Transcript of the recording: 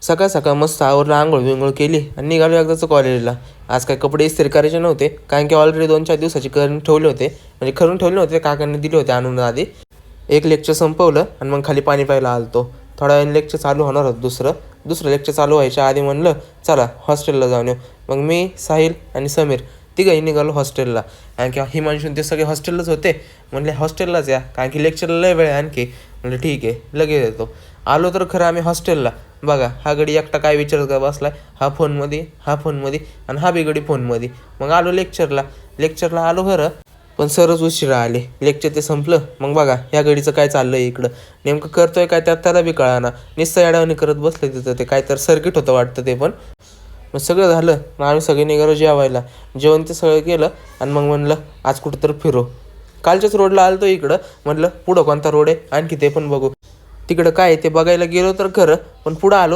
सकाळ सकाळ मस्त आवरलं, आंघोळ बिंघोळ केली आणि निघालो एकदाचं कॉलेजला. आज काय कपडे इस्त्री करायचे नव्हते, कारण की ऑलरेडी 2-4 दिवसाचे करून ठेवले होते, म्हणजे करून ठेवले होते, काकांनी दिले होते आणून आधी. एक लेक्चर संपवलं आणि मग खाली पाणी प्यायला आलतो. थोड्या वेळाने लेक्चर चालू होणार होतं. दुसरं लेक्चर चालू व्हायच्या आधी म्हणलं चला हॉस्टेलला जाऊन येऊ. मग मी, साहिल आणि समीर तिघंही निघालो हॉस्टेलला. कारण की हिमांशून ते सगळे हॉस्टेललाच होते. म्हणले हॉस्टेललाच या, कारण की लेक्चरला लय वेळ आणखी. म्हणलं ठीक आहे लगेच येतो. आलो तर खरं आम्ही हॉस्टेलला. बघा हा गडी एकटा काय विचारत का बसलाय, हा फोनमध्ये आणि हा बी गडी फोनमध्ये. मग आलो लेक्चरला आलो खरं, पण सरच उशिरा आले. लेक्चर ते संपलं. मग बघा ह्या गडीचं काय चाललंय इकडं, नेमकं करतोय काय त्यात त्याला बी कळाना. नुसतं येड्यावानी करत बसलं तिथं. ते काय तर सर्किट होतं वाटतं ते पण. मग सगळं झालं. मग आम्ही सगळे निघालो जेवायला. जेवण ते सगळं केलं आणि मग म्हणलं आज कुठं तर फिरो. कालच्याच रोडला आलतो इकडं. म्हटलं पुढं कोणता रोड आहे आणखी ते पण बघू. तिकडं काय ते बघायला गेलो तर खरं, पण पुढं आलो